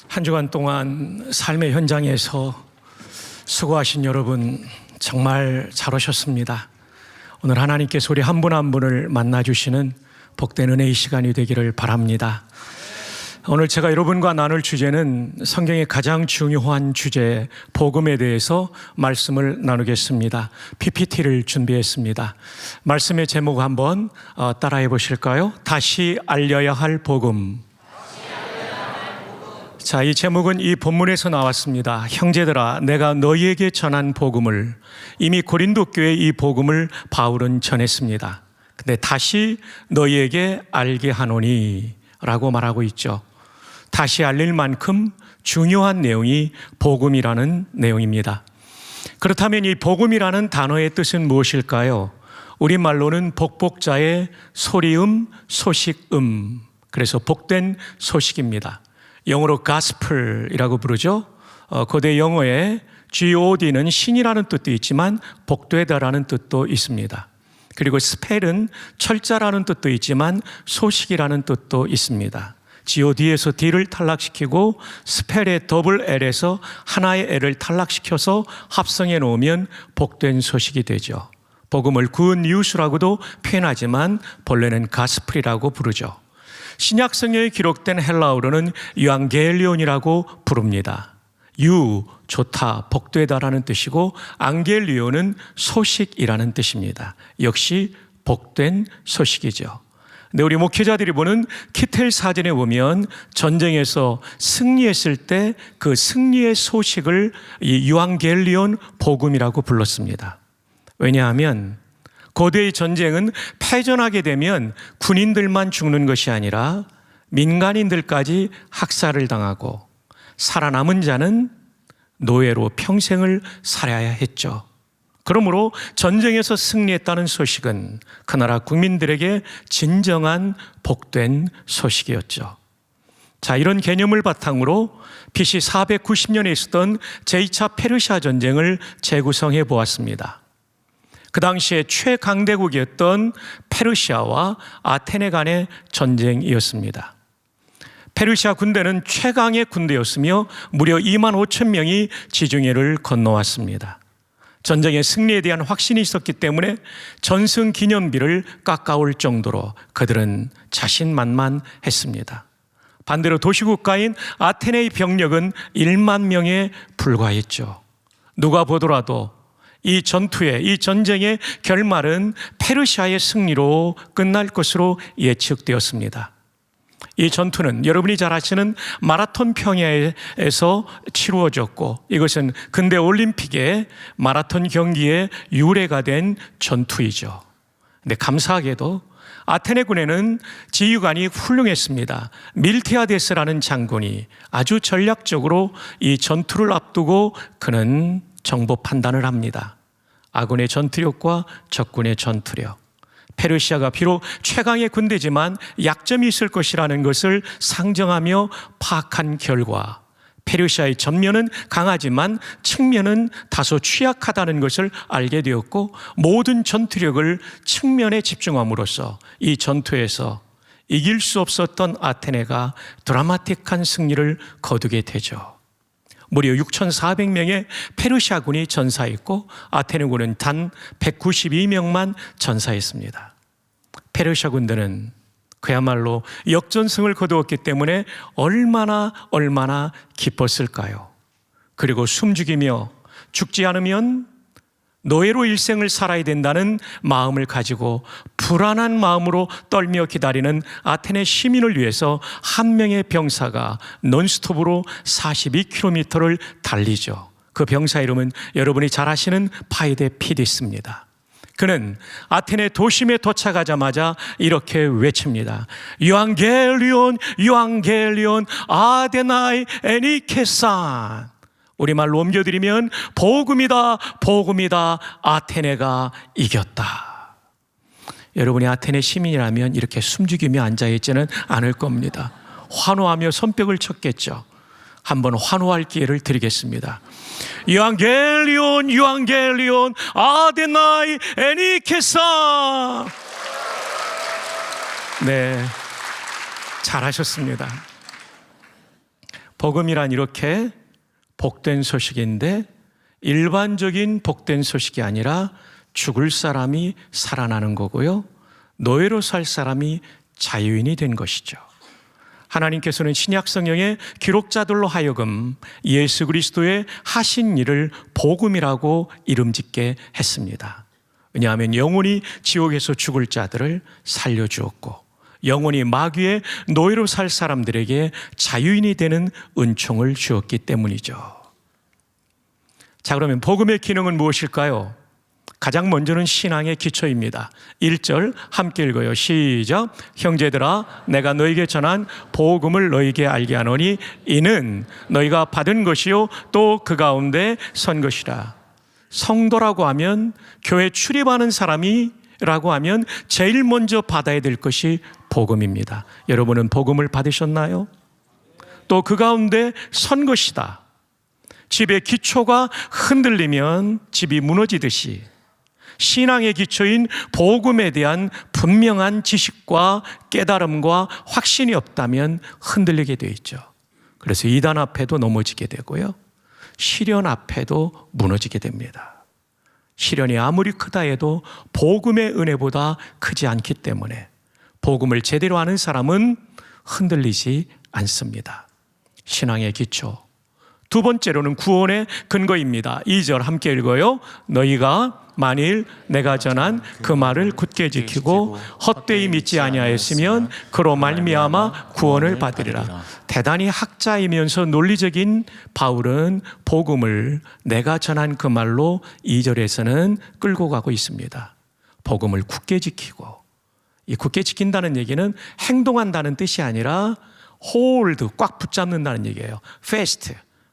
한 주간 동안 삶의 현장에서 수고하신 여러분 정말 잘 오셨습니다. 오늘 하나님께서 우리 한 분 한 분을 만나주시는 복된 은혜의 시간이 되기를 바랍니다. 오늘 제가 여러분과 나눌 주제는 성경의 가장 중요한 주제 복음에 대해서 말씀을 나누겠습니다. PPT를 준비했습니다. 말씀의 제목 한번 따라해 보실까요? 다시 알려야 할 복음. 자, 이 제목은 이 본문에서 나왔습니다. 형제들아, 내가 너희에게 전한 복음을, 이미 고린도 교회에 이 복음을 바울은 전했습니다. 근데 다시 너희에게 알게 하노니 라고 말하고 있죠. 다시 알릴 만큼 중요한 내용이 복음이라는 내용입니다. 그렇다면 이 복음이라는 단어의 뜻은 무엇일까요? 우리말로는 복복자의 소리음, 소식음. 그래서 복된 소식입니다. 영어로 gospel이라고 부르죠. 고대 영어에 God는 신이라는 뜻도 있지만 복되다라는 뜻도 있습니다. 그리고 스펠은 철자라는 뜻도 있지만 소식이라는 뜻도 있습니다. God에서 D를 탈락시키고 스펠의 더블 L에서 하나의 L을 탈락시켜서 합성해 놓으면 복된 소식이 되죠. 복음을 good news라고도 표현하지만 본래는 gospel이라고 부르죠. 신약 성경에 기록된 헬라어로는 유앙겔리온이라고 부릅니다. 유, 좋다, 복되다라는 뜻이고 앙겔리온은 소식이라는 뜻입니다. 역시 복된 소식이죠. 근데 우리 목회자들이 보는 키텔 사전에 보면 전쟁에서 승리했을 때 그 승리의 소식을 이 유앙겔리온 복음이라고 불렀습니다. 왜냐하면 고대의 전쟁은 패전하게 되면 군인들만 죽는 것이 아니라 민간인들까지 학살을 당하고 살아남은 자는 노예로 평생을 살아야 했죠. 그러므로 전쟁에서 승리했다는 소식은 그 나라 국민들에게 진정한 복된 소식이었죠. 자, 이런 개념을 바탕으로 BC 490년에 있었던 제2차 페르시아 전쟁을 재구성해 보았습니다. 그 당시에 최강대국이었던 페르시아와 아테네 간의 전쟁이었습니다. 페르시아 군대는 최강의 군대였으며 무려 2만 5천 명이 지중해를 건너왔습니다. 전쟁의 승리에 대한 확신이 있었기 때문에 전승 기념비를 깎아올 정도로 그들은 자신만만했습니다. 반대로 도시국가인 아테네의 병력은 1만 명에 불과했죠. 누가 보더라도 이 전투의, 이 전쟁의 결말은 페르시아의 승리로 끝날 것으로 예측되었습니다. 이 전투는 여러분이 잘 아시는 마라톤 평야에서 치루어졌고 이것은 근대 올림픽의 마라톤 경기의 유래가 된 전투이죠. 근데 감사하게도 아테네군에는 지휘관이 훌륭했습니다. 밀티아데스라는 장군이 아주 전략적으로 이 전투를 앞두고 그는 정보 판단을 합니다. 아군의 전투력과 적군의 전투력. 페르시아가 비록 최강의 군대지만 약점이 있을 것이라는 것을 상정하며 파악한 결과 페르시아의 전면은 강하지만 측면은 다소 취약하다는 것을 알게 되었고 모든 전투력을 측면에 집중함으로써 이 전투에서 이길 수 없었던 아테네가 드라마틱한 승리를 거두게 되죠. 무려 6,400명의 페르시아군이 전사했고 아테네군은 단 192명만 전사했습니다. 페르시아 군대는 그야말로 역전승을 거두었기 때문에 얼마나 기뻤을까요? 그리고 숨죽이며 죽지 않으면 노예로 일생을 살아야 된다는 마음을 가지고 불안한 마음으로 떨며 기다리는 아테네 시민을 위해서 한 명의 병사가 논스톱으로 42km를 달리죠. 그 병사 이름은 여러분이 잘 아시는 파이데 피디스입니다. 그는 아테네 도심에 도착하자마자 이렇게 외칩니다. 유앙겔리온, 유앙겔리온, 아데나이 에니케산. 우리말로 옮겨드리면 복음이다, 복음이다, 아테네가 이겼다. 여러분이 아테네 시민이라면 이렇게 숨죽이며 앉아있지는 않을 겁니다. 환호하며 손뼉을 쳤겠죠. 한번 환호할 기회를 드리겠습니다. 유앙겔리온, 유앙겔리온, 아데나이 에니케사. 네, 잘하셨습니다. 복음이란 이렇게 복된 소식인데 일반적인 복된 소식이 아니라 죽을 사람이 살아나는 거고요. 노예로 살 사람이 자유인이 된 것이죠. 하나님께서는 신약 성경의 기록자들로 하여금 예수 그리스도의 하신 일을 복음이라고 이름짓게 했습니다. 왜냐하면 영원히 지옥에서 죽을 자들을 살려주었고 영원히 마귀의 노예로 살 사람들에게 자유인이 되는 은총을 주었기 때문이죠. 자, 그러면 복음의 기능은 무엇일까요? 가장 먼저는 신앙의 기초입니다. 1절 함께 읽어요. 시작. 형제들아, 내가 너에게 전한 복음을 너에게 알게 하노니 이는 너희가 받은 것이요 또 그 가운데 선 것이라. 성도라고 하면, 교회 출입하는 사람이라고 하면 제일 먼저 받아야 될 것이 복음입니다. 여러분은 복음을 받으셨나요? 또 그 가운데 선 것이다. 집의 기초가 흔들리면 집이 무너지듯이 신앙의 기초인 복음에 대한 분명한 지식과 깨달음과 확신이 없다면 흔들리게 되어 있죠. 그래서 이단 앞에도 넘어지게 되고요, 시련 앞에도 무너지게 됩니다. 시련이 아무리 크다 해도 복음의 은혜보다 크지 않기 때문에 복음을 제대로 아는 사람은 흔들리지 않습니다. 신앙의 기초. 두 번째로는 구원의 근거입니다. 2절 함께 읽어요. 너희가 만일 내가 전한 그 말을 굳게 지키고 헛되이 믿지 아니하였으면 그로 말미암아 구원을 받으리라. 대단히 학자이면서 논리적인 바울은 복음을 내가 전한 그 말로 2절에서는 끌고 가고 있습니다. 복음을 굳게 지키고, 이 굳게 지킨다는 얘기는 행동한다는 뜻이 아니라 홀드, 꽉 붙잡는다는 얘기예요.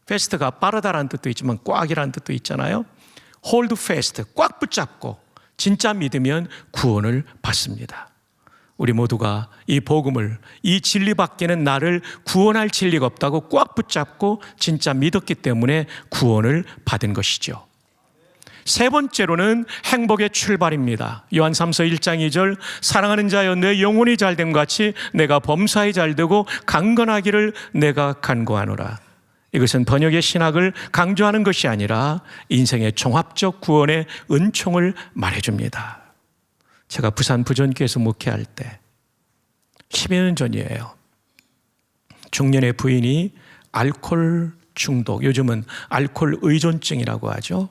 패스트가 빠르다라는 뜻도 있지만 꽉이라는 뜻도 있잖아요. hold fast, 꽉 붙잡고 진짜 믿으면 구원을 받습니다. 우리 모두가 이 복음을, 이 진리밖에는 나를 구원할 진리가 없다고 꽉 붙잡고 진짜 믿었기 때문에 구원을 받은 것이죠. 세 번째로는 행복의 출발입니다. 요한 3서 1장 2절 사랑하는 자여 내 영혼이 잘됨 같이 내가 범사에 잘되고 강건하기를 내가 간구하노라. 이것은 번역의 신학을 강조하는 것이 아니라 인생의 종합적 구원의 은총을 말해줍니다. 제가 부산 부전교회에서 목회할 때 10여 년 전이에요. 중년의 부인이 알코올 중독, 요즘은 알코올 의존증이라고 하죠.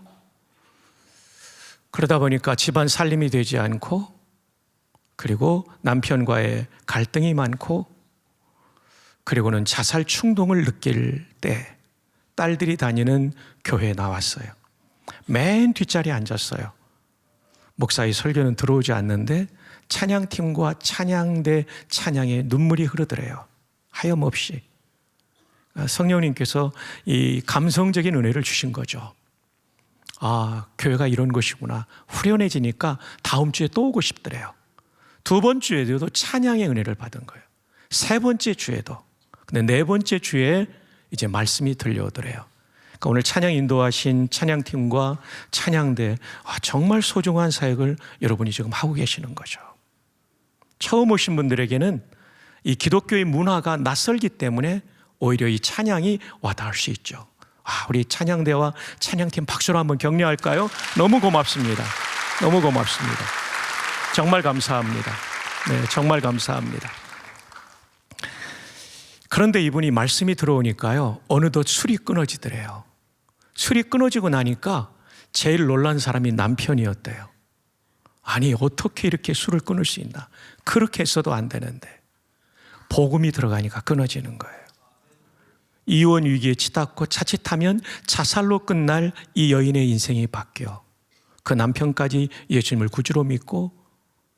그러다 보니까 집안 살림이 되지 않고, 그리고 남편과의 갈등이 많고, 그리고는 자살 충동을 느낄 때 딸들이 다니는 교회에 나왔어요. 맨 뒷자리에 앉았어요. 목사의 설교는 들어오지 않는데 찬양팀과 찬양대 찬양에 눈물이 흐르더래요. 하염없이. 성령님께서 이 감성적인 은혜를 주신 거죠. 아, 교회가 이런 것이구나. 후련해지니까 다음 주에 또 오고 싶더래요. 두 번째 주에도 찬양의 은혜를 받은 거예요. 세 번째 주에도. 근데 네 번째 주에 이제 말씀이 들려오더래요. 그러니까 오늘 찬양 인도하신 찬양팀과 찬양대, 정말 소중한 사역을 여러분이 지금 하고 계시는 거죠. 처음 오신 분들에게는 이 기독교의 문화가 낯설기 때문에 오히려 이 찬양이 와닿을 수 있죠. 우리 찬양대와 찬양팀 박수로 한번 격려할까요? 너무 고맙습니다. 너무 고맙습니다. 정말 감사합니다. 네, 정말 감사합니다. 그런데 이분이 말씀이 들어오니까요, 어느덧 술이 끊어지더래요. 술이 끊어지고 나니까 제일 놀란 사람이 남편이었대요. 아니, 어떻게 이렇게 술을 끊을 수 있나? 그렇게 했어도 안 되는데 복음이 들어가니까 끊어지는 거예요. 이혼 위기에 치닫고 자칫하면 자살로 끝날 이 여인의 인생이 바뀌어 그 남편까지 예수님을 구주로 믿고,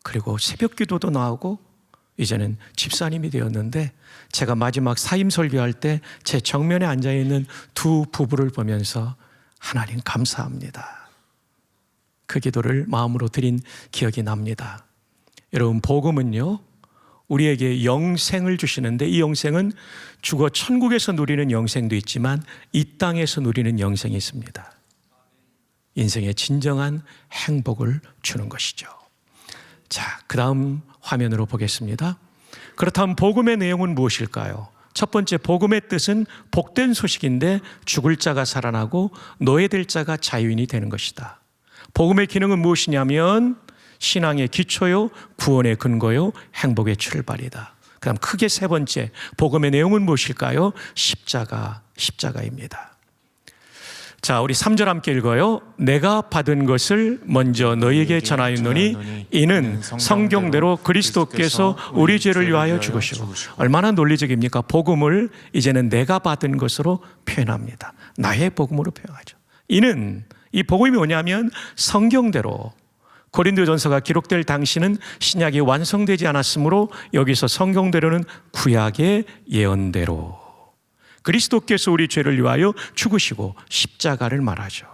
그리고 새벽 기도도 나오고 이제는 집사님이 되었는데, 제가 마지막 사임 설교할 때 제 정면에 앉아있는 두 부부를 보면서 하나님 감사합니다, 그 기도를 마음으로 드린 기억이 납니다. 여러분, 복음은요, 우리에게 영생을 주시는데, 이 영생은 죽어 천국에서 누리는 영생도 있지만 이 땅에서 누리는 영생이 있습니다. 인생의 진정한 행복을 주는 것이죠. 자, 그 다음 화면으로 보겠습니다. 그렇다면 복음의 내용은 무엇일까요? 첫 번째 복음의 뜻은 복된 소식인데 죽을 자가 살아나고 노예될 자가 자유인이 되는 것이다. 복음의 기능은 무엇이냐면 신앙의 기초요, 구원의 근거요, 행복의 출발이다. 그다음 크게 세 번째 복음의 내용은 무엇일까요? 십자가입니다. 자, 우리 3절 함께 읽어요. 내가 받은 것을 먼저 너희에게 전하였노니 이는 성경대로 그리스도께서 우리 죄를 위하여 죽으시고. 얼마나 논리적입니까? 복음을 이제는 내가 받은 것으로 표현합니다. 나의 복음으로 표현하죠. 이는, 이 복음이 뭐냐면 성경대로, 고린도전서가 기록될 당시는 신약이 완성되지 않았으므로 여기서 성경대로는 구약의 예언대로 그리스도께서 우리 죄를 위하여 죽으시고 십자가를 말하죠.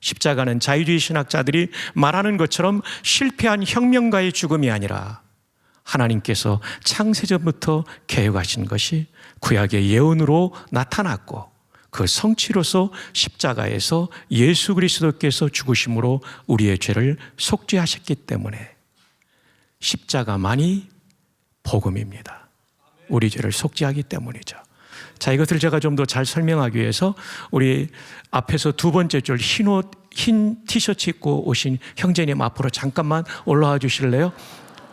십자가는 자유주의 신학자들이 말하는 것처럼 실패한 혁명가의 죽음이 아니라 하나님께서 창세전부터 계획하신 것이 구약의 예언으로 나타났고 그 성취로서 십자가에서 예수 그리스도께서 죽으심으로 우리의 죄를 속죄하셨기 때문에 십자가만이 복음입니다. 우리 죄를 속죄하기 때문이죠. 자, 이것을 제가 좀 더 잘 설명하기 위해서 우리 앞에서 두 번째 줄 흰 티셔츠 입고 오신 형제님 앞으로 잠깐만 올라와 주실래요?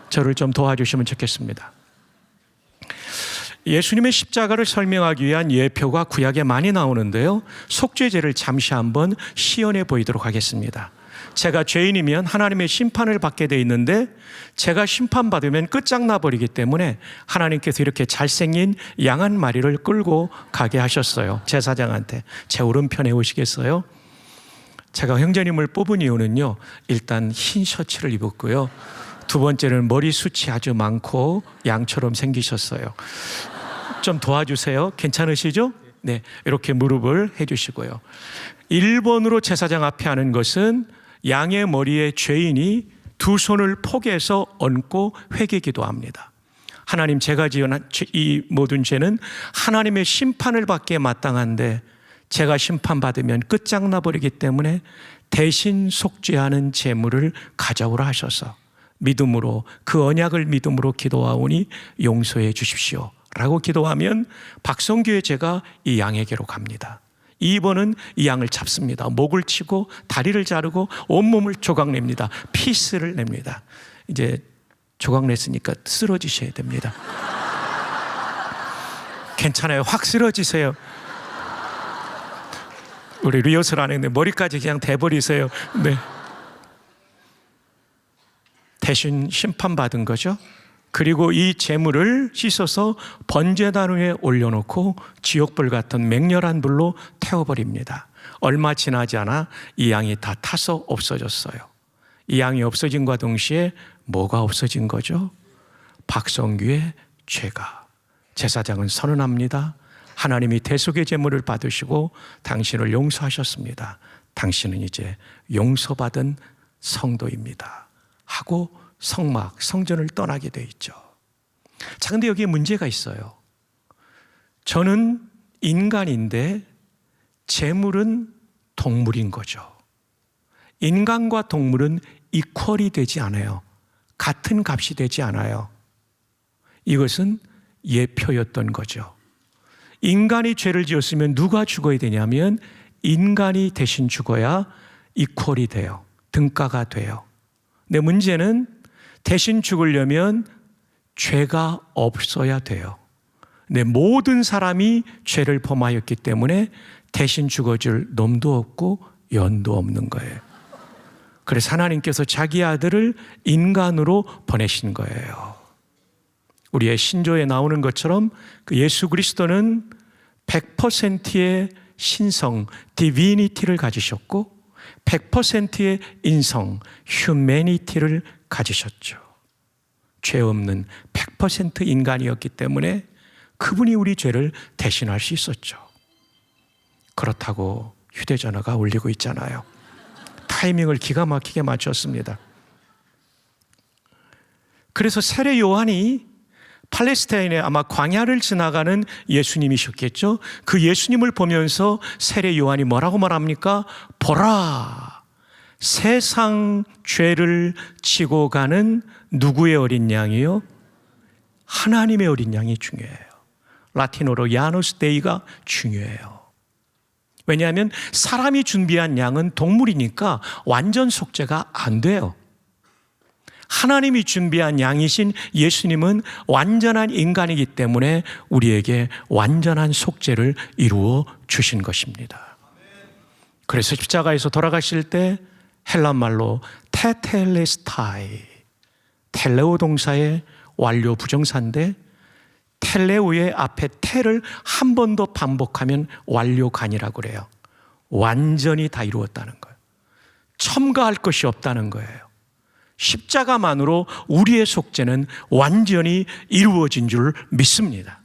저를 좀 도와주시면 좋겠습니다. 예수님의 십자가를 설명하기 위한 예표가 구약에 많이 나오는데요, 속죄제를 잠시 한번 시연해 보이도록 하겠습니다. 제가 죄인이면 하나님의 심판을 받게 돼 있는데 제가 심판받으면 끝장나버리기 때문에 하나님께서 이렇게 잘생긴 양 한 마리를 끌고 가게 하셨어요. 제사장한테. 제 오른편에 오시겠어요? 제가 형제님을 뽑은 이유는요, 일단 흰 셔츠를 입었고요, 두 번째는 머리숱이 아주 많고 양처럼 생기셨어요. 좀 도와주세요. 괜찮으시죠? 네, 이렇게 무릎을 해주시고요. 1번으로 제사장 앞에 하는 것은 양의 머리에 죄인이 두 손을 포개서 얹고 회개 기도합니다. 하나님, 제가 지은 이 모든 죄는 하나님의 심판을 받기에 마땅한데 제가 심판받으면 끝장나버리기 때문에 대신 속죄하는 제물을 가져오라 하셔서 믿음으로, 그 언약을 믿음으로 기도하오니 용서해 주십시오 라고 기도하면 박성규의 죄가 이 양에게로 갑니다. 2번은 이 양을 잡습니다. 목을 치고 다리를 자르고 온몸을 조각냅니다. 피스를 냅니다. 이제 조각냈으니까 쓰러지셔야 됩니다. 괜찮아요. 확 쓰러지세요. 우리 리허설 안 했는데 머리까지 그냥 대버리세요. 네. 대신 심판받은 거죠. 그리고 이 재물을 씻어서 번제단 위에 올려놓고 지옥불 같은 맹렬한 불로 태워버립니다. 얼마 지나지 않아 이 양이 다 타서 없어졌어요. 이 양이 없어진과 동시에 뭐가 없어진 거죠? 박성규의 죄가. 제사장은 선언합니다. 하나님이 대속의 제물을 받으시고 당신을 용서하셨습니다. 당신은 이제 용서받은 성도입니다 하고 성전을 떠나게 돼 있죠. 자, 근데 여기에 문제가 있어요. 저는 인간인데 재물은 동물인 거죠. 인간과 동물은 이퀄이 되지 않아요. 같은 값이 되지 않아요. 이것은 예표였던 거죠. 인간이 죄를 지었으면 누가 죽어야 되냐면 인간이 대신 죽어야 이퀄이 돼요. 등가가 돼요. 근데 문제는 대신 죽으려면 죄가 없어야 돼요. 근데 모든 사람이 죄를 범하였기 때문에 대신 죽어줄 놈도 없고 연도 없는 거예요. 그래서 하나님께서 자기 아들을 인간으로 보내신 거예요. 우리의 신조에 나오는 것처럼 그 예수 그리스도는 100%의 신성, 디비니티를 가지셨고 100%의 인성, 휴메니티를 가지셨죠. 죄 없는 100% 인간이었기 때문에 그분이 우리 죄를 대신할 수 있었죠. 그렇다고 휴대전화가 울리고 있잖아요. 타이밍을 기가 막히게 맞췄습니다. 그래서 세례 요한이 팔레스타인의 아마 광야를 지나가는 예수님이셨겠죠. 그 예수님을 보면서 세례 요한이 뭐라고 말합니까? 보라, 세상 죄를 지고 가는 누구의 어린 양이요? 하나님의 어린 양이 중요해요 라틴어로 야누스 데이가 중요해요. 왜냐하면 사람이 준비한 양은 동물이니까 완전 속죄가 안 돼요. 하나님이 준비한 양이신 예수님은 완전한 인간이기 때문에 우리에게 완전한 속죄를 이루어 주신 것입니다. 그래서 십자가에서 돌아가실 때 헬란말로 테텔레스타이, 텔레오 동사의 완료 부정사인데 텔레오의 앞에 테를 한 번 더 반복하면 완료간이라고 그래요. 완전히 다 이루었다는 거예요. 첨가할 것이 없다는 거예요. 십자가만으로 우리의 속죄는 완전히 이루어진 줄 믿습니다.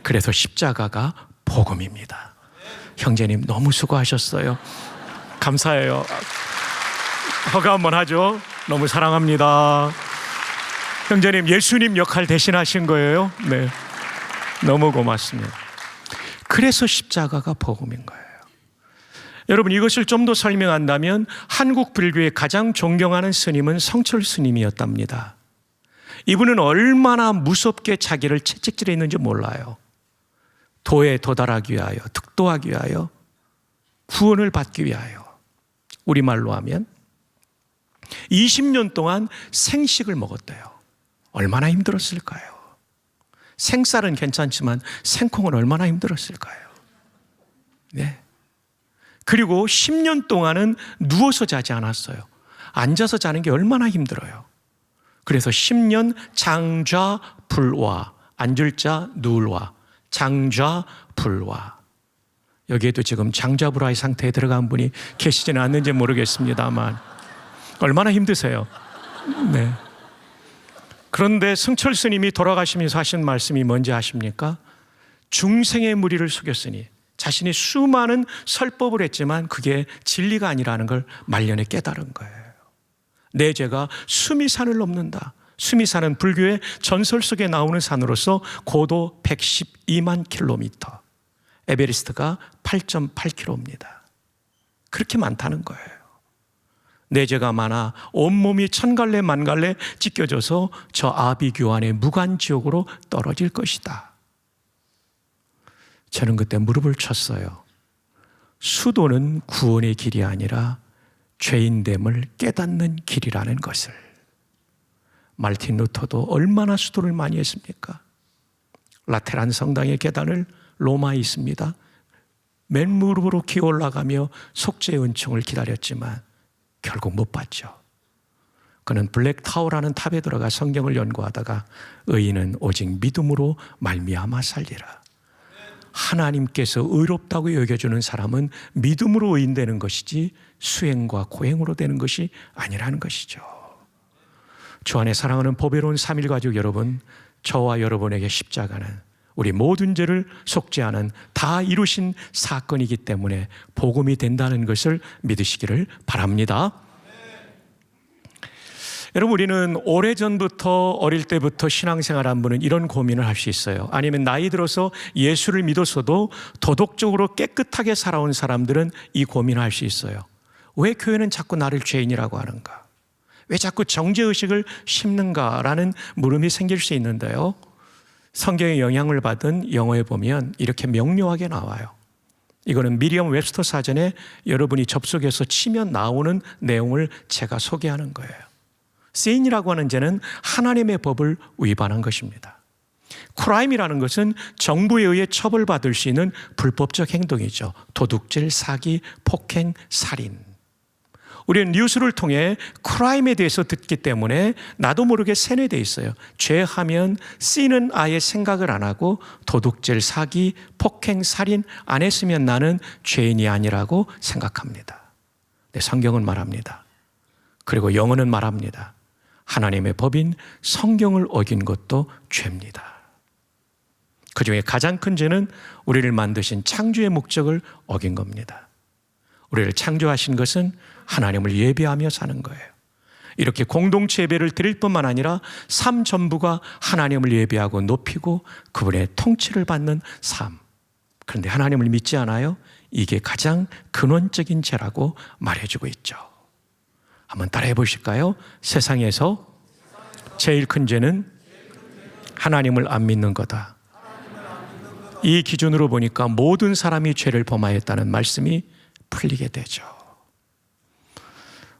그래서 십자가가 복음입니다. 형제님 너무 수고하셨어요. 감사해요. 허가 한번 하죠. 너무 사랑합니다. 형제님 예수님 역할 대신하신 거예요. 네, 너무 고맙습니다. 그래서 십자가가 복음인 거예요. 여러분 이것을 좀 더 설명한다면 한국 불교의 가장 존경하는 스님은 성철 스님이었답니다. 이분은 얼마나 무섭게 자기를 채찍질했는지 몰라요. 도에 도달하기 위하여, 득도하기 위하여, 구원을 받기 위하여, 우리말로 하면 20년 동안 생식을 먹었대요. 얼마나 힘들었을까요? 생쌀은 괜찮지만 생콩은 얼마나 힘들었을까요? 네. 그리고 10년 동안은 누워서 자지 않았어요. 앉아서 자는 게 얼마나 힘들어요. 그래서 10년 장좌불화, 앉을 자 누울화, 장좌불화. 여기에도 지금 장좌불화의 상태에 들어간 분이 계시지는 않는지 모르겠습니다만 얼마나 힘드세요. 네. 그런데 승철 스님이 돌아가시면서 하신 말씀이 뭔지 아십니까? 중생의 무리를 속였으니, 자신이 수많은 설법을 했지만 그게 진리가 아니라는 걸 말년에 깨달은 거예요. 내 죄가 수미산을 넘는다. 수미산은 불교의 전설 속에 나오는 산으로서 고도 112만 킬로미터, 에베레스트가 8.8km입니다. 그렇게 많다는 거예요. 내 죄가 많아 온몸이 천갈래 만갈래 찢겨져서 저 아비규환의 무간지옥으로 떨어질 것이다. 저는 그때 무릎을 쳤어요. 수도는 구원의 길이 아니라 죄인됨을 깨닫는 길이라는 것을. 말틴 루터도 얼마나 수도를 많이 했습니까? 라테란 성당의 계단을 로마에 있습니다. 맨무릎으로 기어 올라가며 속죄의 은총을 기다렸지만 결국 못 받죠. 그는 블랙타워라는 탑에 들어가 성경을 연구하다가 의인은 오직 믿음으로 말미암아 살리라. 하나님께서 의롭다고 여겨주는 사람은 믿음으로 의인되는 것이지 수행과 고행으로 되는 것이 아니라는 것이죠. 주 안에 사랑하는 보배로운 3일 가족 여러분, 저와 여러분에게 십자가는 우리 모든 죄를 속죄하는 다 이루신 사건이기 때문에 복음이 된다는 것을 믿으시기를 바랍니다. 여러분, 우리는 오래전부터 어릴 때부터 신앙생활한 분은 이런 고민을 할 수 있어요. 아니면 나이 들어서 예수를 믿었어도 도덕적으로 깨끗하게 살아온 사람들은 이 고민을 할 수 있어요. 왜 교회는 자꾸 나를 죄인이라고 하는가? 왜 자꾸 정죄의식을 심는가라는 물음이 생길 수 있는데요. 성경의 영향을 받은 영어에 보면 이렇게 명료하게 나와요. 이거는 미리엄 웹스터 사전에 여러분이 접속해서 치면 나오는 내용을 제가 소개하는 거예요. sin이라고 하는 죄는 하나님의 법을 위반한 것입니다. crime이라는 것은 정부에 의해 처벌받을 수 있는 불법적 행동이죠. 도둑질, 사기, 폭행, 살인. 우리는 뉴스를 통해 크라임에 대해서 듣기 때문에 나도 모르게 세뇌되어 있어요. 죄하면 C는 아예 생각을 안 하고 도둑질, 사기, 폭행, 살인 안 했으면 나는 죄인이 아니라고 생각합니다. 네, 성경은 말합니다. 그리고 영어는 말합니다. 하나님의 법인 성경을 어긴 것도 죄입니다. 그 중에 가장 큰 죄는 우리를 만드신 창조의 목적을 어긴 겁니다. 우리를 창조하신 것은 하나님을 예배하며 사는 거예요. 이렇게 공동체 예배를 드릴 뿐만 아니라 삶 전부가 하나님을 예배하고 높이고 그분의 통치를 받는 삶. 그런데 하나님을 믿지 않아요? 이게 가장 근원적인 죄라고 말해주고 있죠. 한번 따라해 보실까요? 세상에서 제일 큰 죄는 하나님을 안 믿는 거다. 이 기준으로 보니까 모든 사람이 죄를 범하였다는 말씀이 풀리게 되죠.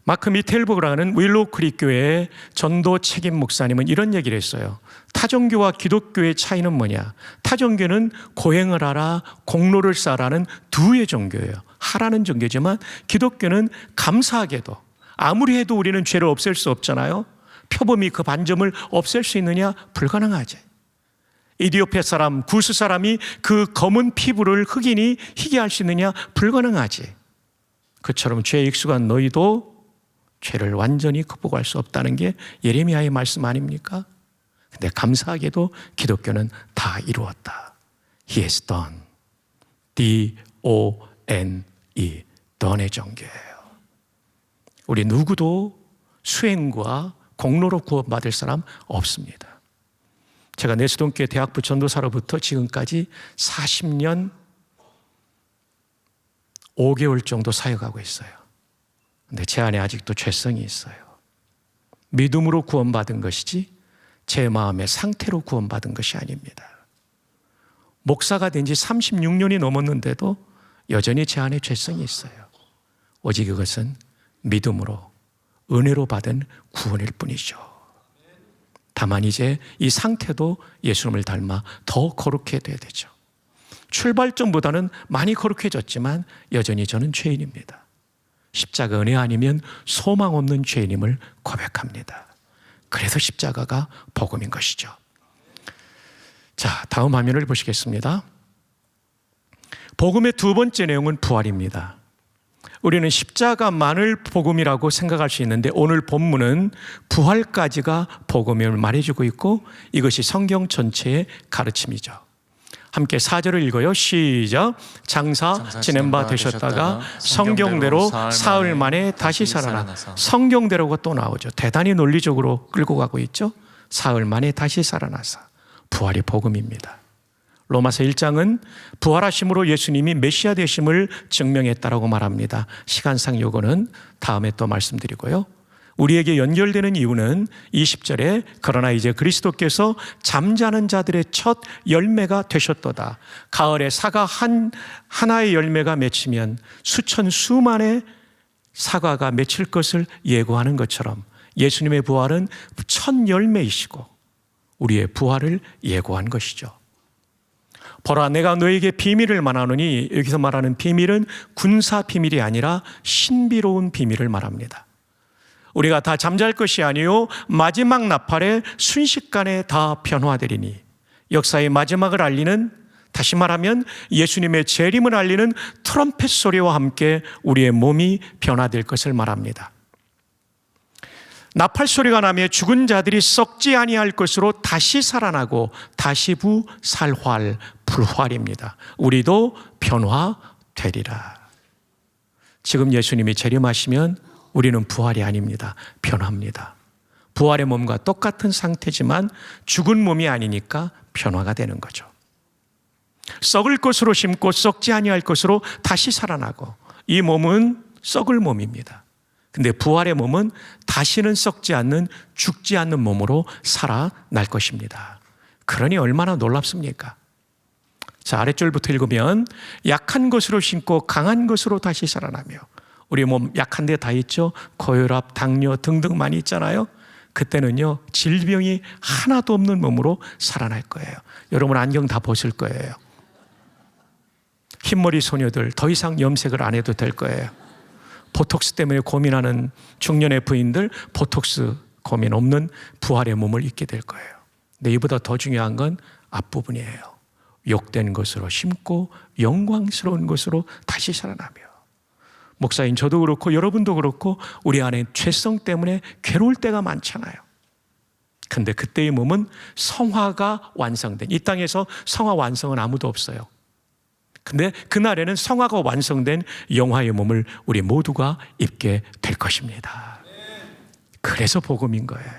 마크 미텔보라는 윌로우 크릭 교회의 전도 책임 목사님은 이런 얘기를 했어요. 타종교와 기독교의 차이는 뭐냐? 타종교는 고행을 하라, 공로를 쌓아라는 두의 종교예요. 하라는 종교지만 기독교는 감사하게도 아무리 해도 우리는 죄를 없앨 수 없잖아요. 표범이 그 반점을 없앨 수 있느냐? 불가능하지. 이디오피아 사람, 구스 사람이 그 검은 피부를 흑인이 희게 할 수 있느냐? 불가능하지. 그처럼 죄에 익숙한 너희도 죄를 완전히 극복할 수 없다는 게 예레미야의 말씀 아닙니까? 근데 감사하게도 기독교는 다 이루었다. He has done. D-O-N-E. done의 종교예요. 우리 누구도 수행과 공로로 구원받을 사람 없습니다. 제가 내수동교회 대학부 전도사로부터 지금까지 40년 5개월 정도 사역하고 있어요. 근데 제 안에 아직도 죄성이 있어요. 믿음으로 구원받은 것이지 제 마음의 상태로 구원받은 것이 아닙니다. 목사가 된 지 36년이 넘었는데도 여전히 제 안에 죄성이 있어요. 오직 그것은 믿음으로 은혜로 받은 구원일 뿐이죠. 다만 이제 이 상태도 예수님을 닮아 더 거룩해 돼야 되죠. 출발점보다는 많이 거룩해졌지만 여전히 저는 죄인입니다. 십자가 은혜 아니면 소망 없는 죄인임을 고백합니다. 그래서 십자가가 복음인 것이죠. 자, 다음 화면을 보시겠습니다. 복음의 두 번째 내용은 부활입니다. 우리는 십자가만을 복음이라고 생각할 수 있는데 오늘 본문은 부활까지가 복음을 말해주고 있고 이것이 성경 전체의 가르침이죠. 함께 4절을 읽어요. 시작. 장사 지낸 바 되셨다가 성경대로 사흘 만에 다시 살아나. 성경대로가 또 나오죠. 대단히 논리적으로 끌고 가고 있죠. 사흘 만에 다시 살아나서 부활이 복음입니다. 로마서 1장은 부활하심으로 예수님이 메시아 되심을 증명했다라고 말합니다. 시간상 요거는 다음에 또 말씀드리고요. 우리에게 연결되는 이유는 20절에 그러나 이제 그리스도께서 잠자는 자들의 첫 열매가 되셨도다. 가을에 사과 하나의 열매가 맺히면 수천 수만의 사과가 맺힐 것을 예고하는 것처럼 예수님의 부활은 첫 열매이시고 우리의 부활을 예고한 것이죠. 보라, 내가 너에게 비밀을 말하노니, 여기서 말하는 비밀은 군사 비밀이 아니라 신비로운 비밀을 말합니다. 우리가 다 잠잘 것이 아니요 마지막 나팔에 순식간에 다 변화되리니, 역사의 마지막을 알리는, 다시 말하면 예수님의 재림을 알리는 트럼펫 소리와 함께 우리의 몸이 변화될 것을 말합니다. 나팔 소리가 나며 죽은 자들이 썩지 아니할 것으로 다시 살아나고 다시 부살활, 불활입니다. 우리도 변화되리라. 지금 예수님이 재림하시면 우리는 부활이 아닙니다. 변화입니다. 부활의 몸과 똑같은 상태지만 죽은 몸이 아니니까 변화가 되는 거죠. 썩을 것으로 심고 썩지 아니할 것으로 다시 살아나고, 이 몸은 썩을 몸입니다. 근데 부활의 몸은 다시는 썩지 않는, 죽지 않는 몸으로 살아날 것입니다. 그러니 얼마나 놀랍습니까? 자, 아랫줄부터 읽으면 약한 것으로 심고 강한 것으로 다시 살아나며, 우리 몸 약한 데 다 있죠. 고혈압, 당뇨 등등 많이 있잖아요. 그때는요 질병이 하나도 없는 몸으로 살아날 거예요. 여러분 안경 다 벗을 거예요. 흰머리 소녀들 더 이상 염색을 안 해도 될 거예요. 보톡스 때문에 고민하는 중년의 부인들 보톡스 고민 없는 부활의 몸을 입게 될 거예요. 근데 이보다 더 중요한 건 앞부분이에요. 욕된 것으로 심고 영광스러운 것으로 다시 살아나며, 목사인 저도 그렇고 여러분도 그렇고 우리 안에 죄성 때문에 괴로울 때가 많잖아요. 근데 그때의 몸은 성화가 완성된, 이 땅에서 성화 완성은 아무도 없어요. 근데 그날에는 성화가 완성된 영화의 몸을 우리 모두가 입게 될 것입니다. 그래서 복음인 거예요.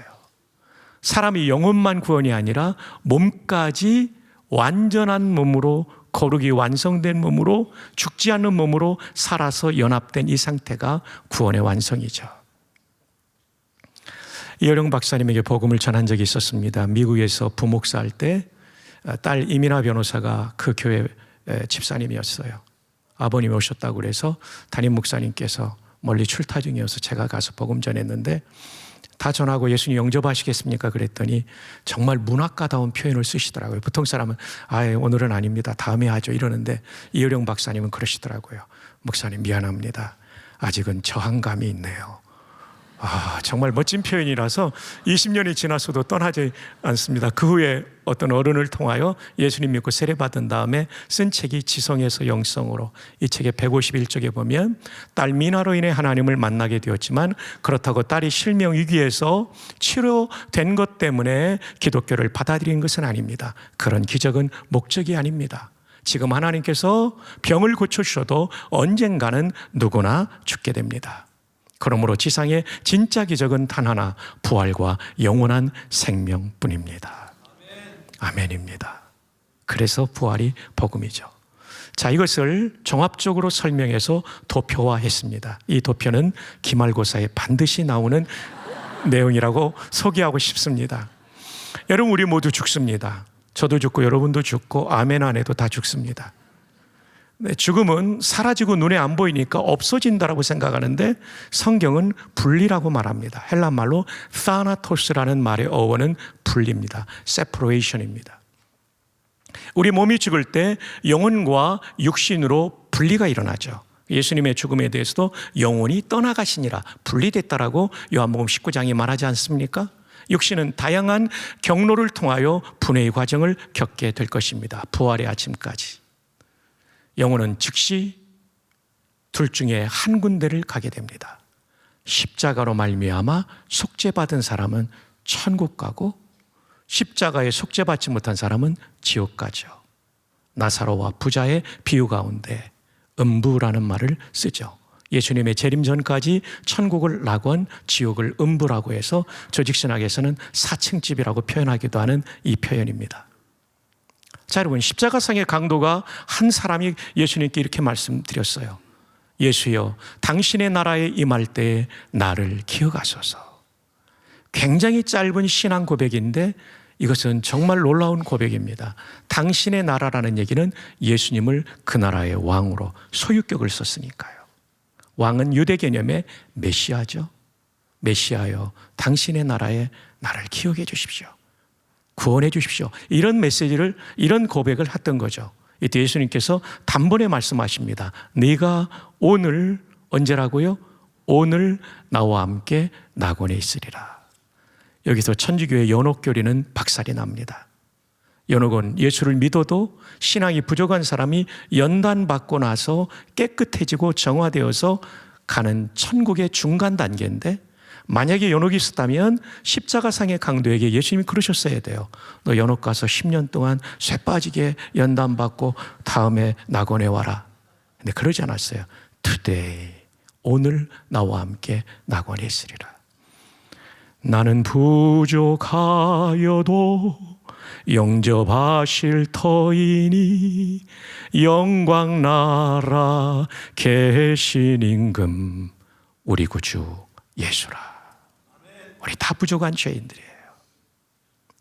사람이 영혼만 구원이 아니라 몸까지 완전한 몸으로, 거룩이 완성된 몸으로, 죽지 않는 몸으로 살아서 연합된 이 상태가 구원의 완성이죠. 이어령 박사님에게 복음을 전한 적이 있었습니다. 미국에서 부목사 할 때 딸 이민아 변호사가 그 교회 집사님이었어요. 아버님이 오셨다고 그래서 담임 목사님께서 멀리 출타 중이어서 제가 가서 복음 전했는데 다 전하고 예수님 영접하시겠습니까? 그랬더니 정말 문학가다운 표현을 쓰시더라고요. 보통 사람은 오늘은 아닙니다, 다음에 하죠 이러는데 이효령 박사님은 그러시더라고요. 목사님 미안합니다, 아직은 저항감이 있네요. 정말 멋진 표현이라서 20년이 지났어도 떠나지 않습니다. 그 후에 어떤 어른을 통하여 예수님 믿고 세례받은 다음에 쓴 책이 지성에서 영성으로, 이 책의 151쪽에 보면 딸 미나로 인해 하나님을 만나게 되었지만 그렇다고 딸이 실명 위기에서 치료된 것 때문에 기독교를 받아들인 것은 아닙니다. 그런 기적은 목적이 아닙니다. 지금 하나님께서 병을 고쳐주셔도 언젠가는 누구나 죽게 됩니다. 그러므로 지상의 진짜 기적은 단 하나, 부활과 영원한 생명뿐입니다. 아멘입니다. 그래서 부활이 복음이죠. 자, 이것을 종합적으로 설명해서 도표화했습니다. 이 도표는 기말고사에 반드시 나오는 내용이라고 소개하고 싶습니다. 여러분, 우리 모두 죽습니다. 저도 죽고 여러분도 죽고 아멘 안 해도 다 죽습니다. 죽음은 사라지고 눈에 안 보이니까 없어진다라고 생각하는데 성경은 분리라고 말합니다. 헬라 말로 타나토스라는 말의 어원은 분리입니다. separation입니다. 우리 몸이 죽을 때 영혼과 육신으로 분리가 일어나죠. 예수님의 죽음에 대해서도 영혼이 떠나가시니라, 분리됐다라고 요한복음 19장이 말하지 않습니까? 육신은 다양한 경로를 통하여 분해의 과정을 겪게 될 것입니다. 부활의 아침까지. 영혼은 즉시 둘 중에 한 군데를 가게 됩니다. 십자가로 말미암아 속죄받은 사람은 천국 가고 십자가에 속죄받지 못한 사람은 지옥 가죠. 나사로와 부자의 비유 가운데 음부라는 말을 쓰죠. 예수님의 재림 전까지 천국을 낙원, 지옥을 음부라고 해서 조직신학에서는 4층집이라고 표현하기도 하는 이 표현입니다. 자, 여러분, 십자가상의 강도가 한 사람이 예수님께 이렇게 말씀드렸어요. 예수여, 당신의 나라에 임할 때에 나를 기억하소서. 굉장히 짧은 신앙 고백인데 이것은 정말 놀라운 고백입니다. 당신의 나라라는 얘기는 예수님을 그 나라의 왕으로 소유격을 썼으니까요. 왕은 유대 개념의 메시아죠. 메시아여, 당신의 나라에 나를 기억해 주십시오. 구원해 주십시오. 이런 메시지를, 이런 고백을 했던 거죠. 이때 예수님께서 단번에 말씀하십니다. 네가 오늘, 언제라고요? 오늘 나와 함께 낙원에 있으리라. 여기서 천주교의 연옥교리는 박살이 납니다. 연옥은 예수를 믿어도 신앙이 부족한 사람이 연단받고 나서 깨끗해지고 정화되어서 가는 천국의 중간 단계인데, 만약에 연옥이 있었다면 십자가상의 강도에게 예수님이 그러셨어야 돼요. 너 연옥 가서 10년 동안 쇠 빠지게 연단받고 다음에 낙원에 와라. 근데 그러지 않았어요. Today, 오늘 나와 함께 낙원에 있으리라. 나는 부족하여도 영접하실 터이니 영광 나라 계신 임금 우리 구주 예수라. 우리 다 부족한 죄인들이에요.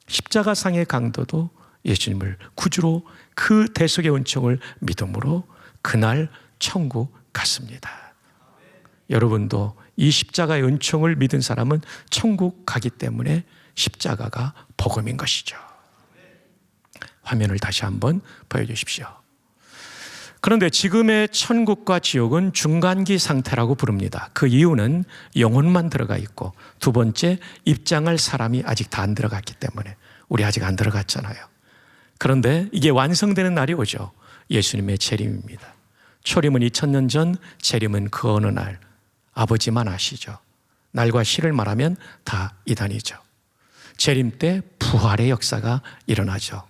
십자가상의 강도도 예수님을 구주로, 그 대속의 은총을 믿음으로 그날 천국 갔습니다. 여러분도 이 십자가의 은총을 믿은 사람은 천국 가기 때문에 십자가가 복음인 것이죠. 화면을 다시 한번 보여주십시오. 그런데 지금의 천국과 지옥은 중간기 상태라고 부릅니다. 그 이유는 영혼만 들어가 있고, 두 번째, 입장할 사람이 아직 다 안 들어갔기 때문에. 우리 아직 안 들어갔잖아요. 그런데 이게 완성되는 날이 오죠. 예수님의 재림입니다. 초림은 2000년 전, 재림은 그 어느 날. 아버지만 아시죠. 날과 시를 말하면 다 이단이죠. 재림 때 부활의 역사가 일어나죠.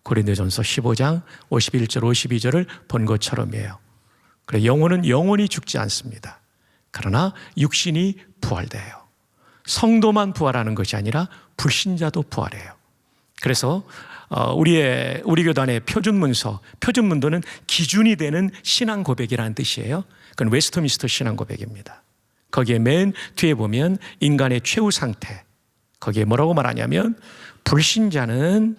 고린도전서 15장 51절 52절을 본 것처럼이에요. 그래, 영혼은 영원히 죽지 않습니다. 그러나 육신이 부활돼요. 성도만 부활하는 것이 아니라 불신자도 부활해요. 그래서 우리 교단의 표준문서, 표준문도는 기준이 되는 신앙 고백이라는 뜻이에요. 그건 웨스트민스터 신앙 고백입니다. 거기에 맨 뒤에 보면 인간의 최후 상태, 거기에 뭐라고 말하냐면 불신자는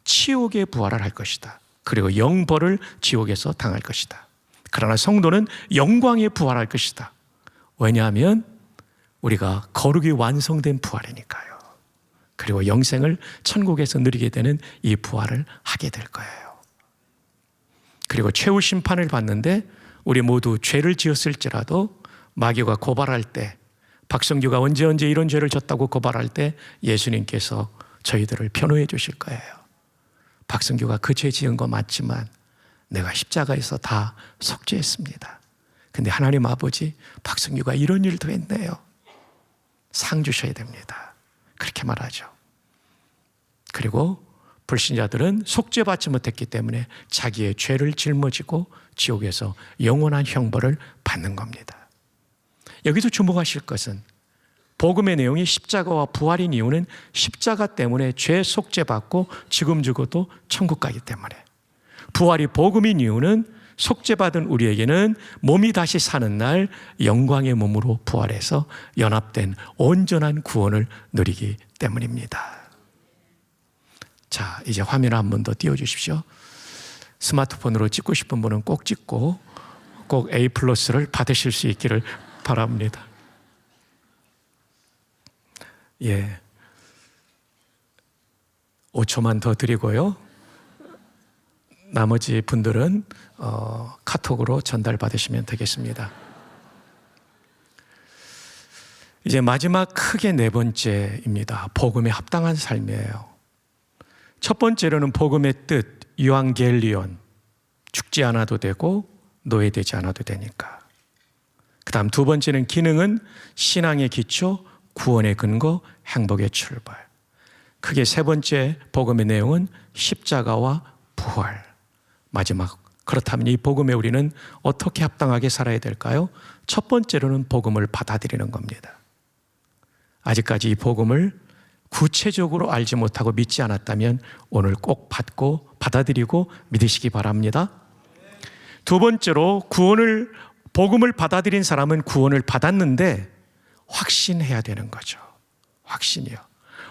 치욕의 부활을 할 것이다. 그리고 영벌을 지옥에서 당할 것이다. 그러나 성도는 영광의 부활할 것이다. 왜냐하면 우리가 거룩이 완성된 부활이니까요. 그리고 영생을 천국에서 누리게 되는 이 부활을 하게 될 거예요. 그리고 최후 심판을 받는데 우리 모두 죄를 지었을지라도 마귀가 고발할 때, 박성규가 언제 이런 죄를 졌다고 고발할 때 예수님께서 저희들을 변호해 주실 거예요. 박성규가 그 죄 지은 거 맞지만 내가 십자가에서 다 속죄했습니다. 근데 하나님 아버지, 박성규가 이런 일도 했네요. 상 주셔야 됩니다. 그렇게 말하죠. 그리고 불신자들은 속죄받지 못했기 때문에 자기의 죄를 짊어지고 지옥에서 영원한 형벌을 받는 겁니다. 여기서 주목하실 것은 복음의 내용이 십자가와 부활인 이유는 십자가 때문에 죄 속죄받고 지금 죽어도 천국 가기 때문에, 부활이 복음인 이유는 속죄받은 우리에게는 몸이 다시 사는 날 영광의 몸으로 부활해서 연합된 온전한 구원을 누리기 때문입니다. 자, 이제 화면 한 번 더 띄워주십시오. 스마트폰으로 찍고 싶은 분은 꼭 찍고 꼭 A+를 받으실 수 있기를 바랍니다. 예, 5초만 더 드리고요. 나머지 분들은 카톡으로 전달받으시면 되겠습니다. 이제 마지막 크게 네 번째입니다. 복음에 합당한 삶이에요. 첫 번째로는 복음의 뜻, 유앙겔리온, 죽지 않아도 되고 노예되지 않아도 되니까. 그 다음 두 번째는 기능은 신앙의 기초, 구원의 근거, 행복의 출발. 크게 세 번째 복음의 내용은 십자가와 부활. 마지막, 그렇다면 이 복음에 우리는 어떻게 합당하게 살아야 될까요? 첫 번째로는 복음을 받아들이는 겁니다. 아직까지 이 복음을 구체적으로 알지 못하고 믿지 않았다면 오늘 꼭 받고 받아들이고 믿으시기 바랍니다. 두 번째로 복음을 받아들인 사람은 구원을 받았는데 확신해야 되는 거죠. 확신이요.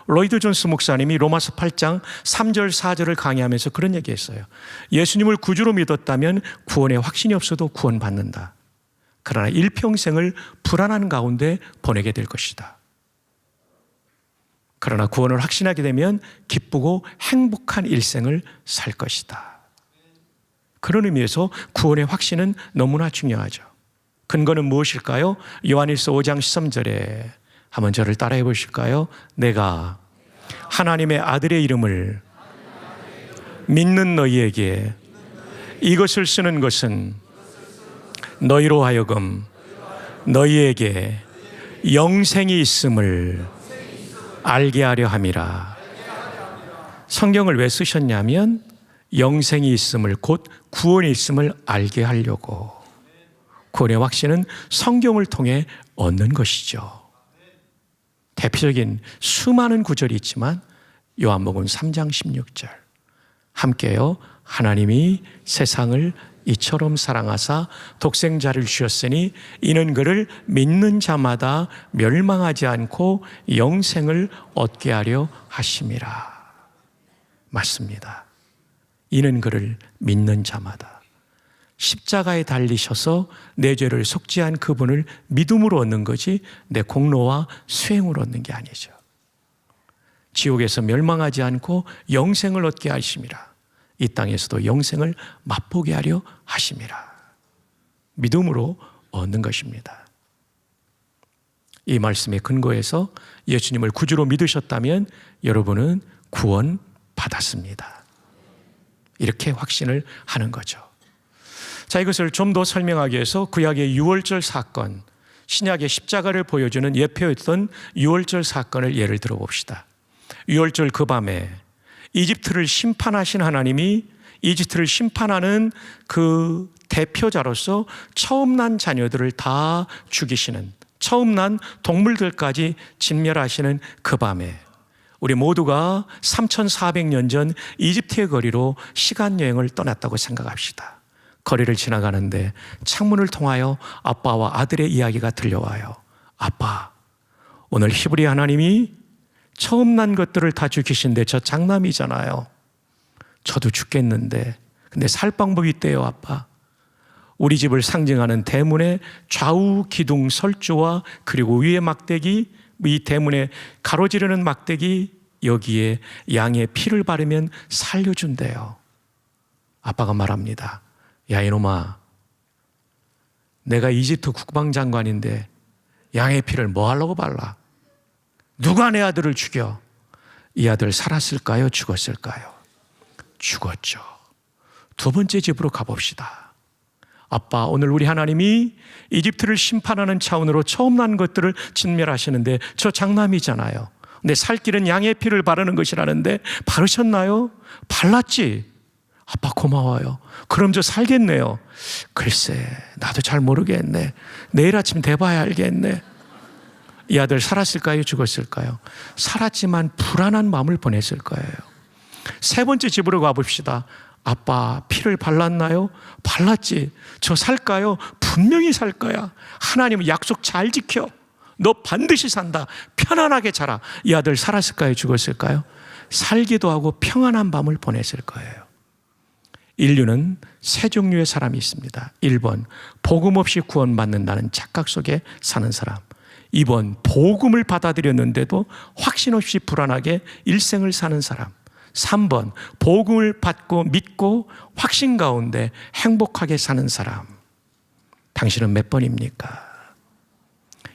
로이드 존스 목사님이 로마서 8장 3절 4절을 강의하면서 그런 얘기했어요. 예수님을 구주로 믿었다면 구원에 확신이 없어도 구원받는다. 그러나 일평생을 불안한 가운데 보내게 될 것이다. 그러나 구원을 확신하게 되면 기쁘고 행복한 일생을 살 것이다. 그런 의미에서 구원의 확신은 너무나 중요하죠. 근거는 무엇일까요? 요한일서 5장 13절에 한번 저를 따라해 보실까요? 내가 하나님의 아들의 이름을 믿는 너희에게 이것을 쓰는 것은 너희로 하여금 너희에게 영생이 있음을 알게 하려 함이라. 성경을 왜 쓰셨냐면 영생이 있음을, 곧 구원이 있음을 알게 하려고. 구원의 확신은 성경을 통해 얻는 것이죠. 대표적인 수많은 구절이 있지만 요한복음 3장 16절 함께요. 하나님이 세상을 이처럼 사랑하사 독생자를 주셨으니 이는 그를 믿는 자마다 멸망하지 않고 영생을 얻게 하려 하심이라. 맞습니다. 이는 그를 믿는 자마다. 십자가에 달리셔서 내 죄를 속죄한 그분을 믿음으로 얻는 거지 내 공로와 수행으로 얻는 게 아니죠. 지옥에서 멸망하지 않고 영생을 얻게 하심이라. 이 땅에서도 영생을 맛보게 하려 하심이라. 믿음으로 얻는 것입니다. 이 말씀의 근거에서 예수님을 구주로 믿으셨다면 여러분은 구원 받았습니다. 이렇게 확신을 하는 거죠. 자, 이것을 좀 더 설명하기 위해서 구약의 유월절 사건, 신약의 십자가를 보여주는 예표였던 유월절 사건을 예를 들어봅시다. 유월절 그 밤에 이집트를 심판하신 하나님이 이집트를 심판하는 그 대표자로서 처음 난 자녀들을 다 죽이시는, 처음 난 동물들까지 진멸하시는 그 밤에 우리 모두가 3,400년 전 이집트의 거리로 시간여행을 떠났다고 생각합시다. 거리를 지나가는데 창문을 통하여 아빠와 아들의 이야기가 들려와요. 아빠, 오늘 히브리 하나님이 처음 난 것들을 다 죽이신데 저 장남이잖아요. 저도 죽겠는데 근데 살 방법이 있대요. 아빠, 우리 집을 상징하는 대문의 좌우 기둥 설조와 그리고 위에 막대기, 이 대문에 가로지르는 막대기, 여기에 양의 피를 바르면 살려준대요. 아빠가 말합니다. 야 이놈아, 내가 이집트 국방장관인데 양의 피를 뭐 하려고 발라? 누가 내 아들을 죽여? 이 아들 살았을까요? 죽었을까요? 죽었죠. 두 번째 집으로 가봅시다. 아빠, 오늘 우리 하나님이 이집트를 심판하는 차원으로 처음 난 것들을 진멸하시는데 저 장남이잖아요. 근데 살 길은 양의 피를 바르는 것이라는데 바르셨나요? 발랐지. 아빠 고마워요. 그럼 저 살겠네요. 글쎄 나도 잘 모르겠네. 내일 아침 돼봐야 알겠네. 이 아들 살았을까요? 죽었을까요? 살았지만 불안한 마음을 보냈을 거예요. 세 번째 집으로 가봅시다. 아빠 피를 발랐나요? 발랐지. 저 살까요? 분명히 살 거야. 하나님은 약속 잘 지켜. 너 반드시 산다. 편안하게 자라. 이 아들 살았을까요? 죽었을까요? 살기도 하고 평안한 밤을 보냈을 거예요. 인류는 세 종류의 사람이 있습니다. 1번, 복음 없이 구원받는다는 착각 속에 사는 사람. 2번, 복음을 받아들였는데도 확신 없이 불안하게 일생을 사는 사람. 3번, 복음을 받고 믿고 확신 가운데 행복하게 사는 사람. 당신은 몇 번입니까?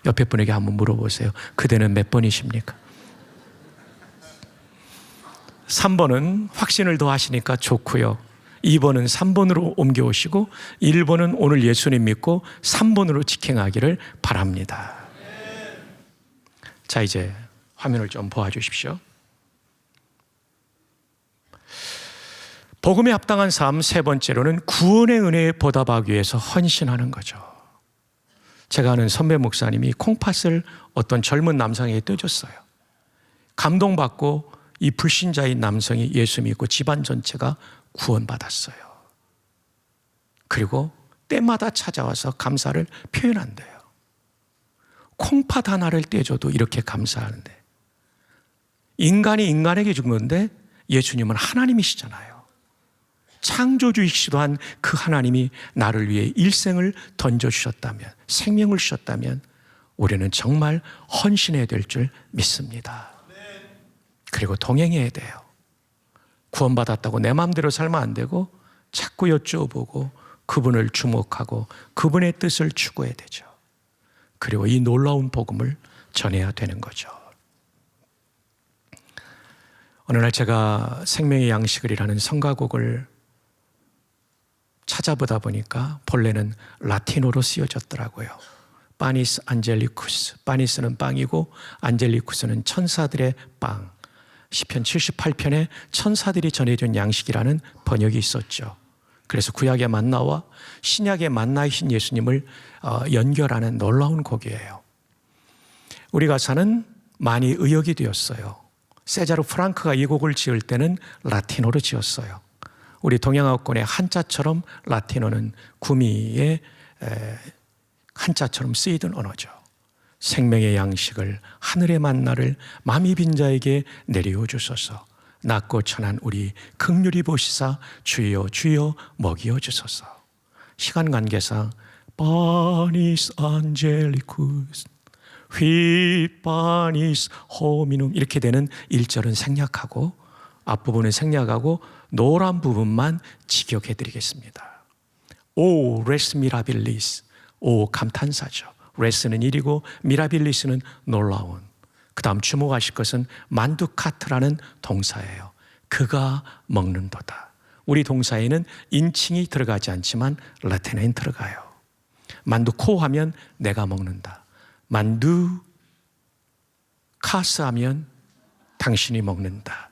옆에 분에게 한번 물어보세요. 그대는 몇 번이십니까? 3번은 확신을 더하시니까 좋고요. 2번은 3번으로 옮겨오시고 1번은 오늘 예수님 믿고 3번으로 직행하기를 바랍니다. 자, 이제 화면을 좀 보아주십시오. 복음에 합당한 삶 세 번째로는 구원의 은혜에 보답하기 위해서 헌신하는 거죠. 제가 아는 선배 목사님이 콩팥을 어떤 젊은 남성에게 떼줬어요. 감동받고 이 불신자인 남성이 예수 믿고 집안 전체가 구원받았어요. 그리고 때마다 찾아와서 감사를 표현한대요. 콩팥 하나를 떼줘도 이렇게 감사하는데, 인간이 인간에게 준 건데 예수님은 하나님이시잖아요. 창조주이시기도 한 그 하나님이 나를 위해 일생을 던져주셨다면, 생명을 주셨다면 우리는 정말 헌신해야 될 줄 믿습니다. 그리고 동행해야 돼요. 구원받았다고 내 마음대로 살면 안 되고 자꾸 여쭤보고 그분을 주목하고 그분의 뜻을 추구해야 되죠. 그리고 이 놀라운 복음을 전해야 되는 거죠. 어느 날 제가 생명의 양식을이라는 성가곡을 찾아보다 보니까 본래는 라틴어로 쓰여졌더라고요. 파니스 안젤리쿠스. 파니스는 빵이고 안젤리쿠스는 천사들의 빵. 시편 78편에 천사들이 전해준 양식이라는 번역이 있었죠. 그래서 구약의 만나와 신약의 만나이신 예수님을 연결하는 놀라운 곡이에요. 우리 가사는 많이 의역이 되었어요. 세자르 프랑크가 이 곡을 지을 때는 라틴어로 지었어요. 우리 동양어권의 한자처럼 라틴어는 구미의 한자처럼 쓰이던 언어죠. 생명의 양식을 하늘의 만나를 마음이 빈 자에게 내려 주소서. 낮고 천한 우리 긍휼히 보시사 주여 주여 먹여 주소서. 시간 관계상 파니스 안젤리쿠스 휘 파니스 호미눔 이렇게 되는 1절은 생략하고 앞부분은 생략하고 노란 부분만 직역해 드리겠습니다. 오 레스 미라빌리스. 오 감탄사죠. 레스는 일이고 미라빌리스는 놀라운. 그 다음 주목하실 것은 만두카트라는 동사예요. 그가 먹는도다. 우리 동사에는 인칭이 들어가지 않지만 라틴어엔 들어가요. 만두코 하면 내가 먹는다. 만두 카스 하면 당신이 먹는다.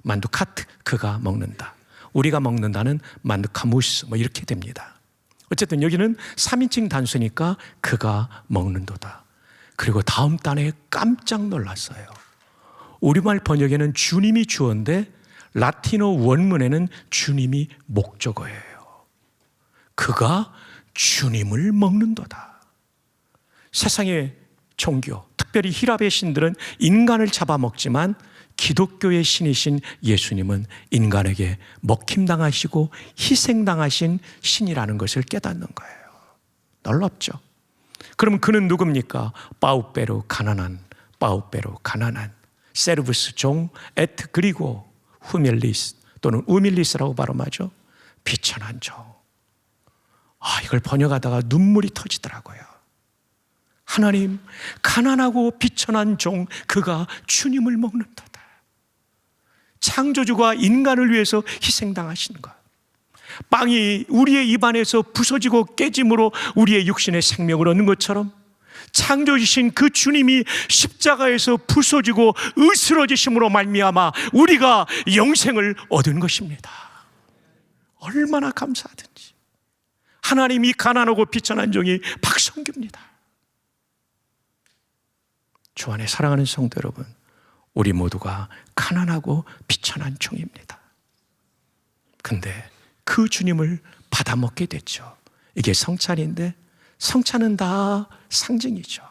만두카트 그가 먹는다. 우리가 먹는다는 만두카무스 뭐 이렇게 됩니다. 어쨌든 여기는 3인칭 단수니까 그가 먹는도다. 그리고 다음 단에 깜짝 놀랐어요. 우리말 번역에는 주님이 주어인데 라틴어 원문에는 주님이 목적어예요. 그가 주님을 먹는도다. 세상의 종교, 특별히 히랍의 신들은 인간을 잡아먹지만 기독교의 신이신 예수님은 인간에게 먹힘당하시고 희생당하신 신이라는 것을 깨닫는 거예요. 놀랍죠? 그럼 그는 누굽니까? 빠우페로 가난한, 세르브스 종, 에트 그리고 후밀리스 또는 우밀리스라고 발음하죠. 비천한 종. 이걸 번역하다가 눈물이 터지더라고요. 하나님, 가난하고 비천한 종, 그가 주님을 먹는도다. 창조주가 인간을 위해서 희생당하신 것. 빵이 우리의 입안에서 부서지고 깨짐으로 우리의 육신의 생명을 얻는 것처럼 창조주신 그 주님이 십자가에서 부서지고 으스러지심으로 말미암아 우리가 영생을 얻은 것입니다. 얼마나 감사하든지. 하나님이 가난하고 비천한 종이 박성규입니다. 주 안에 사랑하는 성도 여러분, 우리 모두가 가난하고 비천한 종입니다. 근데 그 주님을 받아먹게 됐죠. 이게 성찬인데 성찬은 다 상징이죠.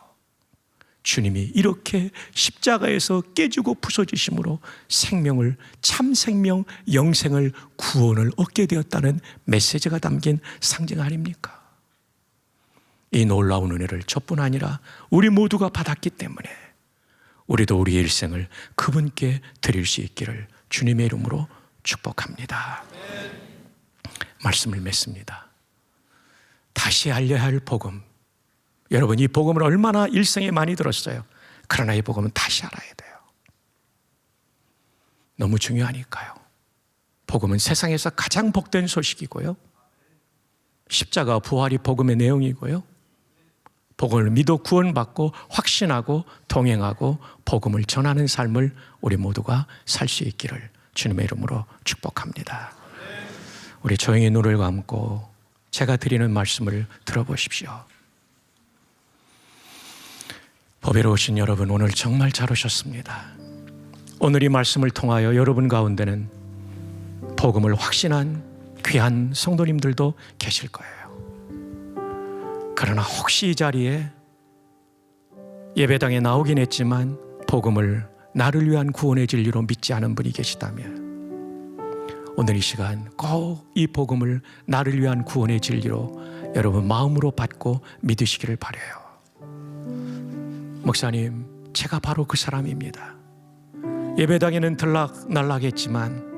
주님이 이렇게 십자가에서 깨지고 부서지심으로 생명을, 참 생명, 영생을, 구원을 얻게 되었다는 메시지가 담긴 상징 아닙니까? 이 놀라운 은혜를 저뿐 아니라 우리 모두가 받았기 때문에 우리도 우리의 일생을 그분께 드릴 수 있기를 주님의 이름으로 축복합니다. 말씀을 맺습니다. 다시 알려야 할 복음. 여러분, 이 복음을 얼마나 일생에 많이 들었어요. 그러나 이 복음은 다시 알아야 돼요. 너무 중요하니까요. 복음은 세상에서 가장 복된 소식이고요. 십자가 부활이 복음의 내용이고요. 복음을 믿어 구원받고 확신하고 동행하고 복음을 전하는 삶을 우리 모두가 살 수 있기를 주님의 이름으로 축복합니다. 우리 조용히 눈을 감고 제가 드리는 말씀을 들어보십시오. 법회로 오신 여러분, 오늘 정말 잘 오셨습니다. 오늘 이 말씀을 통하여 여러분 가운데는 복음을 확신한 귀한 성도님들도 계실 거예요. 그러나 혹시 이 자리에 예배당에 나오긴 했지만 복음을 나를 위한 구원의 진리로 믿지 않은 분이 계시다면 오늘 이 시간 꼭 이 복음을 나를 위한 구원의 진리로 여러분 마음으로 받고 믿으시기를 바라요. 목사님, 제가 바로 그 사람입니다. 예배당에는 들락날락했지만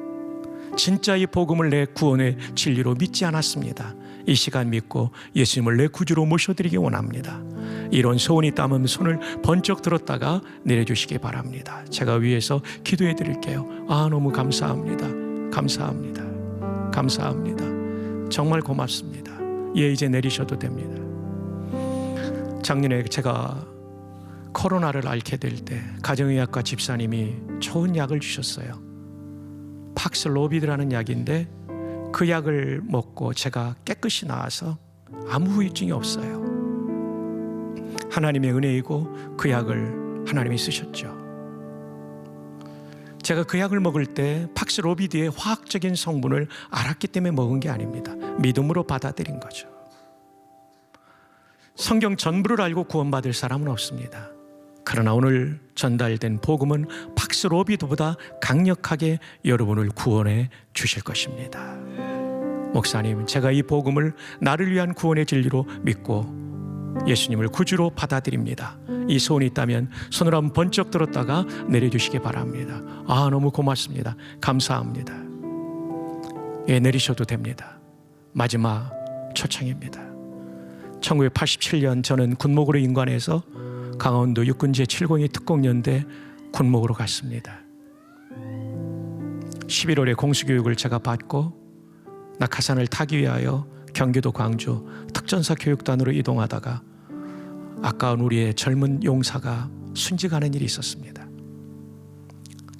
진짜 이 복음을 내 구원의 진리로 믿지 않았습니다. 이 시간 믿고 예수님을 내 구주로 모셔드리기 원합니다. 이런 소원이 있다면 손을 번쩍 들었다가 내려주시기 바랍니다. 제가 위에서 기도해 드릴게요. 너무 감사합니다. 감사합니다. 감사합니다. 정말 고맙습니다. 이제 내리셔도 됩니다. 작년에 제가 코로나를 앓게 될 때 가정의학과 집사님이 좋은 약을 주셨어요. 팍슬로비드라는 약인데 그 약을 먹고 제가 깨끗이 나아서 아무 후유증이 없어요. 하나님의 은혜이고 그 약을 하나님이 쓰셨죠. 제가 그 약을 먹을 때 팍슬로비드의 화학적인 성분을 알았기 때문에 먹은 게 아닙니다. 믿음으로 받아들인 거죠. 성경 전부를 알고 구원받을 사람은 없습니다. 그러나 오늘 전달된 복음은 팍스로비드보다 강력하게 여러분을 구원해 주실 것입니다. 목사님, 제가 이 복음을 나를 위한 구원의 진리로 믿고 예수님을 구주로 받아들입니다. 이 소원이 있다면 손을 한번 번쩍 들었다가 내려주시기 바랍니다. 너무 고맙습니다. 감사합니다. 내리셔도 됩니다. 마지막 초청입니다. 1987년 저는 군목으로 인관해서 강원도 육군제 702 특공연대 군목으로 갔습니다. 11월에 공수교육을 제가 받고 낙하산을 타기 위하여 경기도 광주 특전사 교육단으로 이동하다가 아까운 우리의 젊은 용사가 순직하는 일이 있었습니다.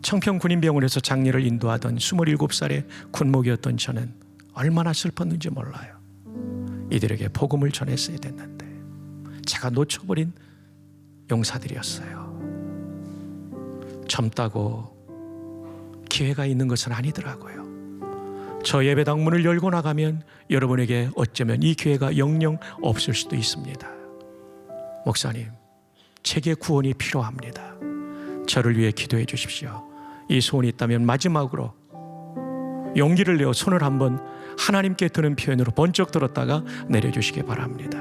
청평군인병원에서 장례를 인도하던 27살의 군목이었던 저는 얼마나 슬펐는지 몰라요. 이들에게 복음을 전했어야 됐는데 제가 놓쳐버린 용사들이었어요. 젊다고 기회가 있는 것은 아니더라고요. 저 예배당 문을 열고 나가면 여러분에게 어쩌면 이 기회가 영영 없을 수도 있습니다. 목사님, 제게 구원이 필요합니다. 저를 위해 기도해 주십시오. 이 소원이 있다면 마지막으로 용기를 내어 손을 한번 하나님께 드는 표현으로 번쩍 들었다가 내려주시기 바랍니다.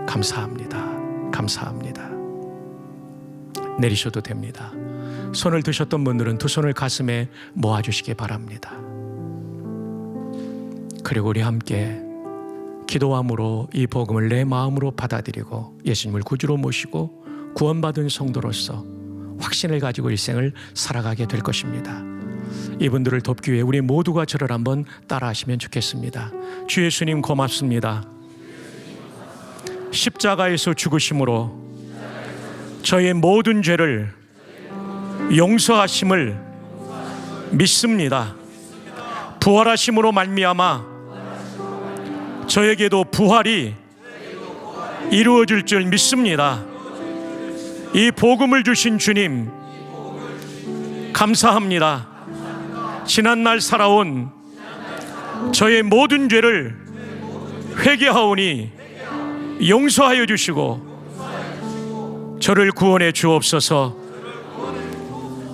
감사합니다. 감사합니다. 내리셔도 됩니다. 손을 드셨던 분들은 두 손을 가슴에 모아주시기 바랍니다. 그리고 우리 함께 기도함으로 이 복음을 내 마음으로 받아들이고 예수님을 구주로 모시고 구원받은 성도로서 확신을 가지고 일생을 살아가게 될 것입니다. 이분들을 돕기 위해 우리 모두가 저를 한번 따라하시면 좋겠습니다. 주 예수님 고맙습니다. 십자가에서 죽으심으로 저의 모든 죄를 용서하심을 믿습니다. 부활하심으로 말미암아 저에게도 부활이 이루어질 줄 믿습니다. 이 복음을 주신 주님 감사합니다. 지난날 살아온 저의 모든 죄를 회개하오니 용서하여 주시고 저를 구원해 주옵소서.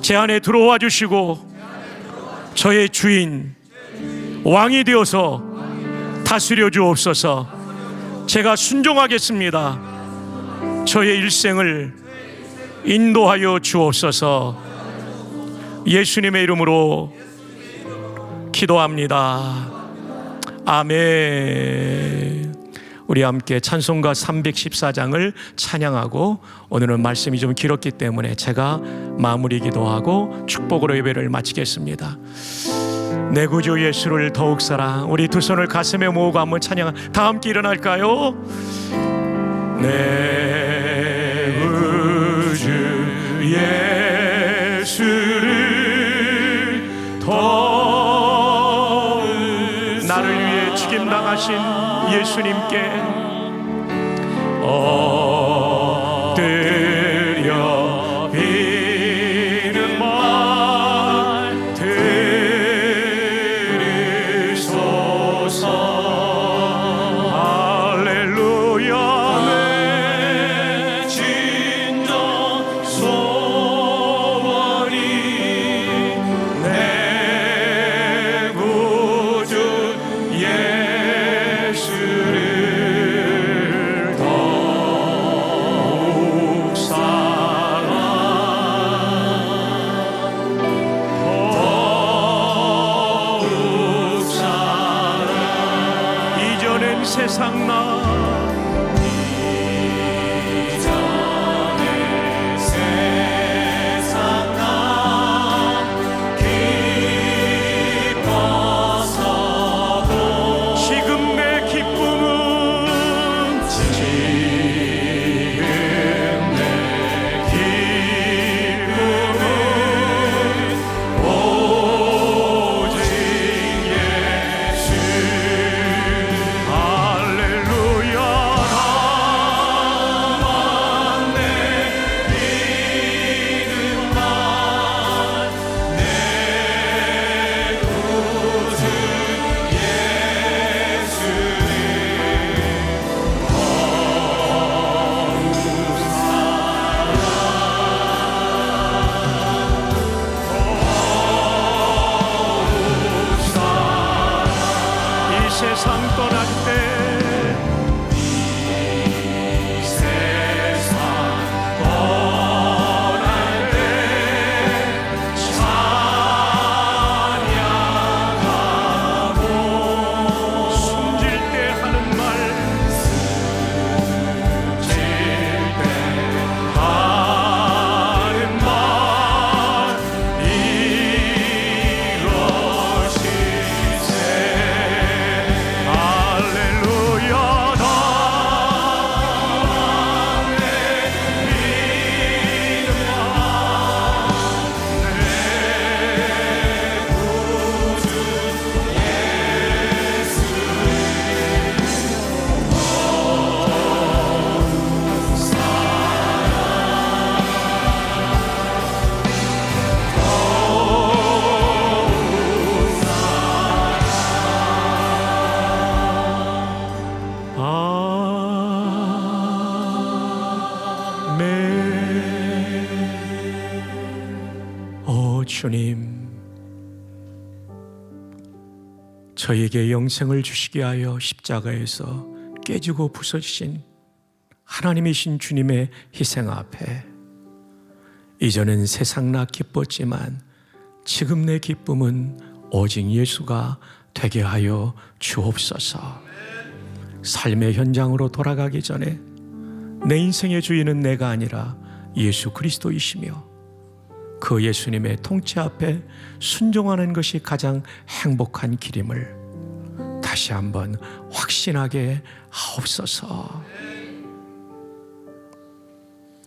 제 안에 들어와 주시고 저의 주인 왕이 되어서 다스려 주옵소서. 제가 순종하겠습니다. 저의 일생을 인도하여 주옵소서. 예수님의 이름으로 기도합니다. 아멘. 우리 함께 찬송가 314장을 찬양하고, 오늘은 말씀이 좀 길었기 때문에 제가 마무리 기도하고 축복으로 예배를 마치겠습니다. 내 구주 예수를 더욱 사랑. 우리 두 손을 가슴에 모으고 한번 찬양. 다 함께 일어날까요? 내 구주 예수를 더욱 나를 위해 죽임당하신 예수님께 엎드려 비는 말 들으소서. 할렐루야. 내 진정 소원이 내 구주 예수를 주님, 저에게 영생을 주시게 하여 십자가에서 깨지고 부서지신 하나님이신 주님의 희생 앞에 이전엔 세상 나 기뻤지만 지금 내 기쁨은 오직 예수가 되게 하여 주옵소서. 삶의 현장으로 돌아가기 전에 내 인생의 주인은 내가 아니라 예수 그리스도이시며 그 예수님의 통치 앞에 순종하는 것이 가장 행복한 길임을 다시 한번 확신하게 하옵소서.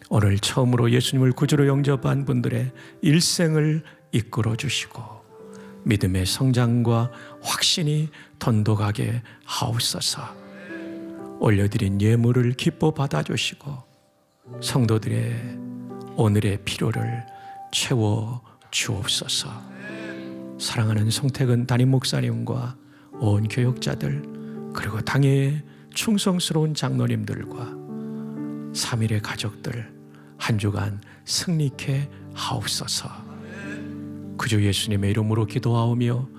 오늘 처음으로 예수님을 구주로 영접한 분들의 일생을 이끌어 주시고 믿음의 성장과 확신이 돈독하게 하옵소서. 올려드린 예물을 기뻐 받아주시고 성도들의 오늘의 필요를 채워 주옵소서. 사랑하는 송태근 담임 목사님과 온 교역자들 그리고 당의 충성스러운 장로님들과 3일의 가족들 한 주간 승리케 하옵소서. 그저 예수님의 이름으로 기도하오며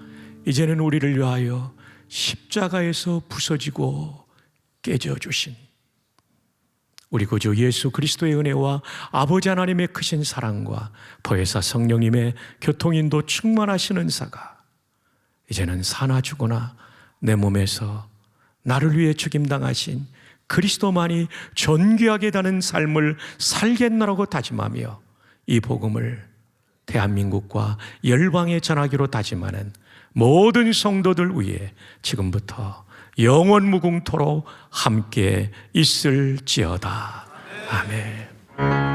이제는 우리를 위하여 십자가에서 부서지고 깨져 주신 우리 구주 예수 그리스도의 은혜와 아버지 하나님의 크신 사랑과 보혜사 성령님의 교통인도 충만하신 은사가 이제는 사나 죽으나 내 몸에서 나를 위해 죽임당하신 그리스도만이 존귀하게 다는 삶을 살겠노라고 다짐하며 이 복음을 대한민국과 열방에 전하기로 다짐하는 모든 성도들 위해 지금부터 영원 무궁토록 함께 있을지어다. 아멘.